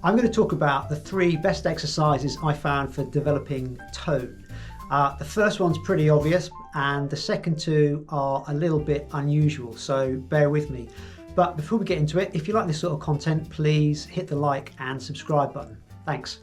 I'm going to talk about the 3 best exercises I found for developing tone. The first one's pretty obvious and the second 2 are a little bit unusual, so bear with me. But before we get into it, if you like this sort of content, please hit the like and subscribe button. Thanks.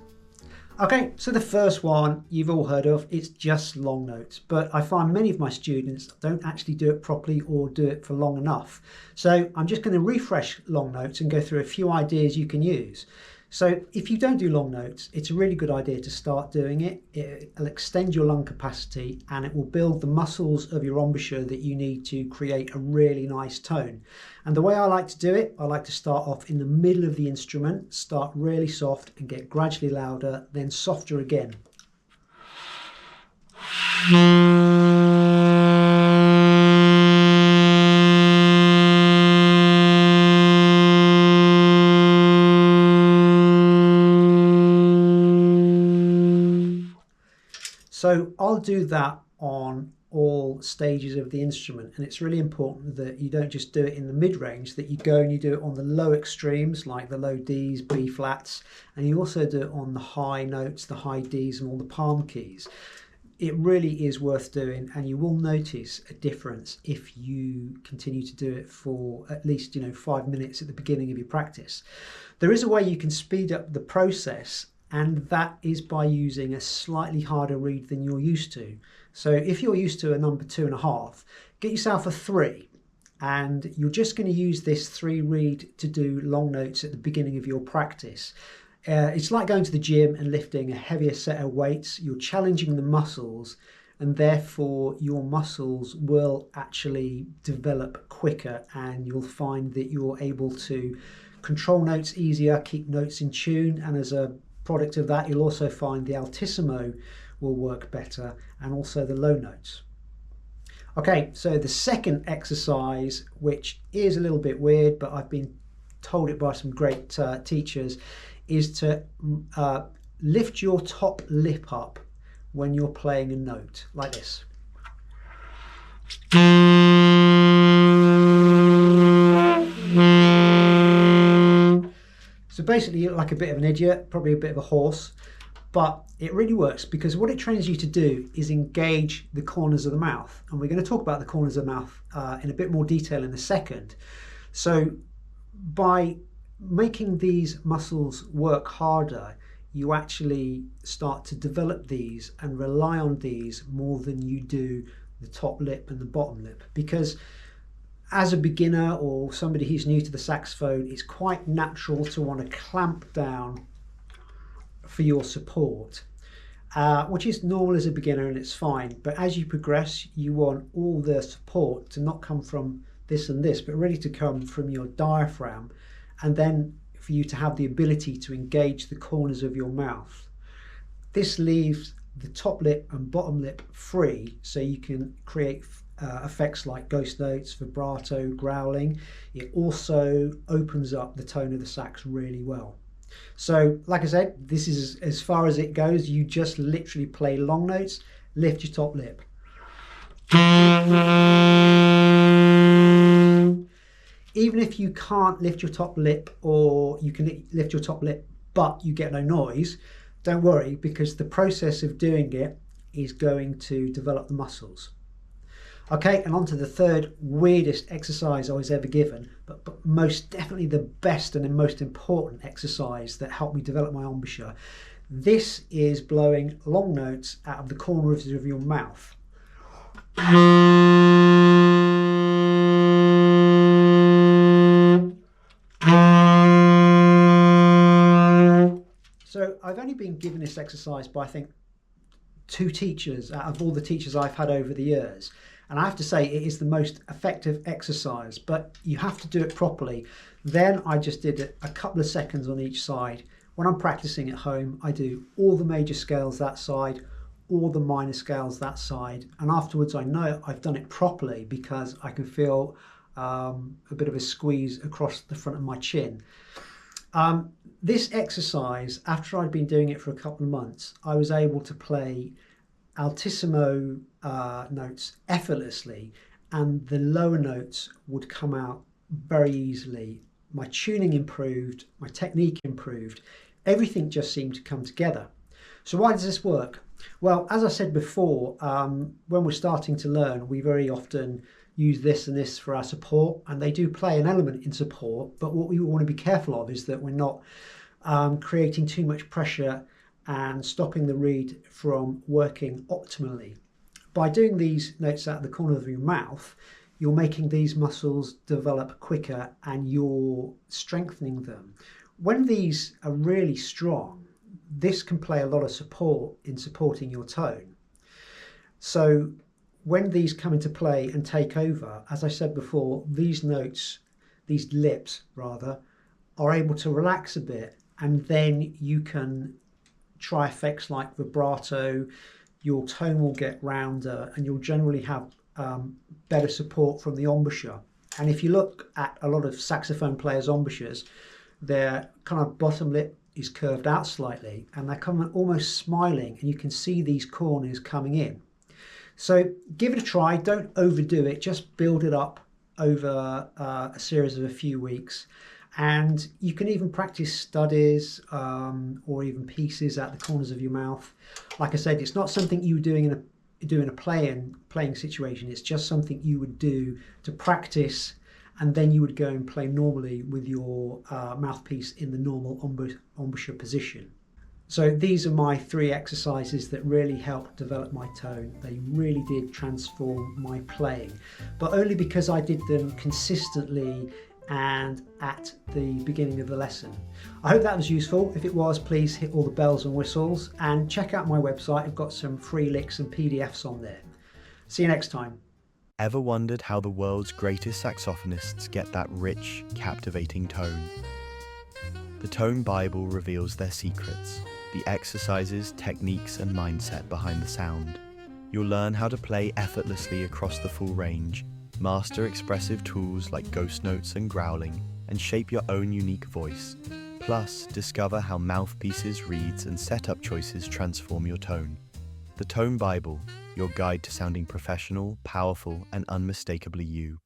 Okay, so the first one you've all heard of, it's just long notes, but I find many of my students don't actually do it properly or do it for long enough. So I'm just going to refresh long notes and go through a few ideas you can use. So if you don't do long notes, it's a really good idea to start doing it. It'll extend your lung capacity and it will build the muscles of your embouchure that you need to create a really nice tone. And the way I like to do it, I like to start off in the middle of the instrument, start really soft and get gradually louder, then softer again. So I'll do that on all stages of the instrument, and it's really important that you don't just do it in the mid-range, that you go and you do it on the low extremes like the low Ds, B flats, and you also do it on the high notes, the high Ds and all the palm keys. It really is worth doing, and you will notice a difference if you continue to do it for at least 5 minutes at the beginning of your practice. There is a way you can speed up the process, and that is by using a slightly harder reed than you're used to. So if you're used to a number 2.5, get yourself a 3, and you're just going to use this 3 reed to do long notes at the beginning of your practice. It's like going to the gym and lifting a heavier set of weights. You're challenging the muscles, and therefore your muscles will actually develop quicker, and you'll find that you're able to control notes easier, keep notes in tune, and as a product of that, you'll also find the altissimo will work better, and also the low notes. Okay, so the second exercise, which is a little bit weird, but I've been told it by some great teachers, is to lift your top lip up when you're playing a note, like this. So basically you look like a bit of an idiot, probably a bit of a horse, but it really works because what it trains you to do is engage the corners of the mouth. And we're going to talk about the corners of the mouth in a bit more detail in a second. So by making these muscles work harder, you actually start to develop these and rely on these more than you do the top lip and the bottom lip. Because as a beginner or somebody who's new to the saxophone, it's quite natural to want to clamp down for your support, which is normal as a beginner and it's fine. But as you progress, you want all the support to not come from this and this, but really to come from your diaphragm, and then for you to have the ability to engage the corners of your mouth. This leaves the top lip and bottom lip free, so you can create effects like ghost notes, vibrato, growling. It also opens up the tone of the sax really well. So like I said, this is as far as it goes. You just literally play long notes, lift your top lip. Even if you can't lift your top lip, or you can lift your top lip but you get no noise, don't worry, because the process of doing it is going to develop the muscles. Okay, and on to the third weirdest exercise I was ever given, but most definitely the best and the most important exercise that helped me develop my embouchure. This is blowing long notes out of the corners of your mouth. So I've only been given this exercise by I think 2 teachers out of all the teachers I've had over the years. And I have to say it is the most effective exercise, but you have to do it properly. Then I just did it a couple of seconds on each side. When I'm practicing at home, I do all the major scales that side, all the minor scales that side. And afterwards I know I've done it properly because I can feel a bit of a squeeze across the front of my chin. This exercise, after I'd been doing it for a couple of months, I was able to play altissimo notes effortlessly, and the lower notes would come out very easily, my tuning improved, my technique improved. Everything just seemed to come together. So why does this work? Well, as I said before, when we're starting to learn, we very often use this and this for our support, and they do play an element in support, but what we want to be careful of is that we're not creating too much pressure and stopping the reed from working optimally. By doing these notes out of the corner of your mouth, you're making these muscles develop quicker and you're strengthening them. When these are really strong, this can play a lot of support in supporting your tone. So when these come into play and take over, as I said before, these notes, these lips rather, are able to relax a bit, and then you can try effects like vibrato, your tone will get rounder, and you'll generally have better support from the embouchure. And if you look at a lot of saxophone players' embouchures, their kind of bottom lip is curved out slightly, and they're kind of almost smiling, and you can see these corners coming in. So give it a try, don't overdo it, just build it up over a series of a few weeks. And you can even practice studies or even pieces at the corners of your mouth. Like I said, it's not something you do in a playing situation. It's just something you would do to practice, and then you would go and play normally with your mouthpiece in the normal embouchure position. So these are my 3 exercises that really helped develop my tone. They really did transform my playing, but only because I did them consistently and at the beginning of the lesson. I hope that was useful. If it was, please hit all the bells and whistles and check out my website. I've got some free licks and PDFs on there. See you next time. Ever wondered how the world's greatest saxophonists get that rich, captivating tone? The Tone Bible reveals their secrets, the exercises, techniques, and mindset behind the sound. You'll learn how to play effortlessly across the full range, master expressive tools like ghost notes and growling, and shape your own unique voice. Plus, discover how mouthpieces, reeds, and setup choices transform your tone. The Tone Bible, your guide to sounding professional, powerful, and unmistakably you.